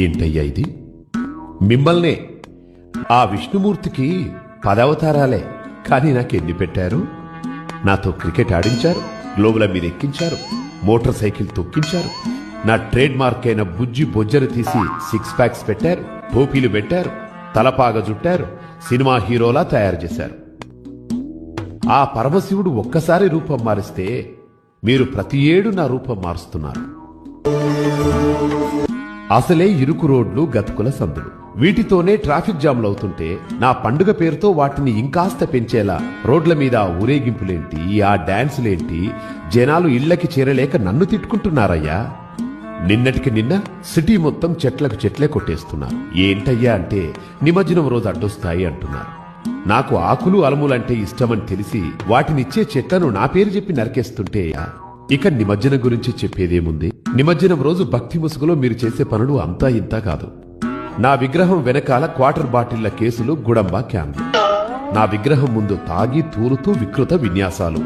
ఏంటయ్యా ఇది? మిమ్మల్నే ఆ విష్ణుమూర్తికి 10 అవతారాలే, కానీ నాకెన్ని పెట్టారు? నాతో క్రికెట్ ఆడించారు, గ్లోబుల మీద ఎక్కించారు, మోటార్ సైకిల్ తొక్కించారు, నా ట్రేడ్ మార్క్ అయిన బుజ్జి బొజ్జను తీసి 6 ప్యాక్స్ పెట్టారు, టోపీలు పెట్టారు, తలపాగ జుట్టారు, సినిమా హీరోలా తయారు చేశారు. ఆ పరమశివుడు ఒక్కసారి రూపం మారిస్తే మీరు ప్రతి ఏడు నా రూపం మారుస్తున్నారు. అసలే ఇరుకు రోడ్లు, గతుకుల సందులు, వీటితోనే ట్రాఫిక్ జామ్లు అవుతుంటే నా పండుగ పేరుతో వాటిని ఇంకాస్త పెంచేలా రోడ్ల మీద ఊరేగింపులేంటి, ఆ డాన్సులేంటి, జనాలు ఇళ్లకి చేరలేక నన్ను తిట్టుకుంటున్నారయ్యా. నిన్నటికి నిన్న సిటీ మొత్తం చెట్లకు చెట్లే కొట్టేస్తున్నారు. ఏంటయ్యా అంటే నిమజ్జనం రోజు అడ్డొస్తాయి అంటున్నారు. నాకు ఆకులు అలములంటే ఇష్టమని తెలిసి వాటినిచ్చే చెట్లను నా పేరు చెప్పి నరికేస్తుంటే ఇక నిమజ్జనం గురించి చెప్పేదేముంది? నిమజ్జనం రోజు భక్తి ముసుగులో మీరు చేసే పనులు అంతా ఇంతా కాదు. నా విగ్రహం వెనకాల క్వార్టర్ బాటిళ్ల కేసులు, గుడంబ క్యాన్లు, నా విగ్రహం ముందు తాగి తూలుతూ వికృత విన్యాసాలు,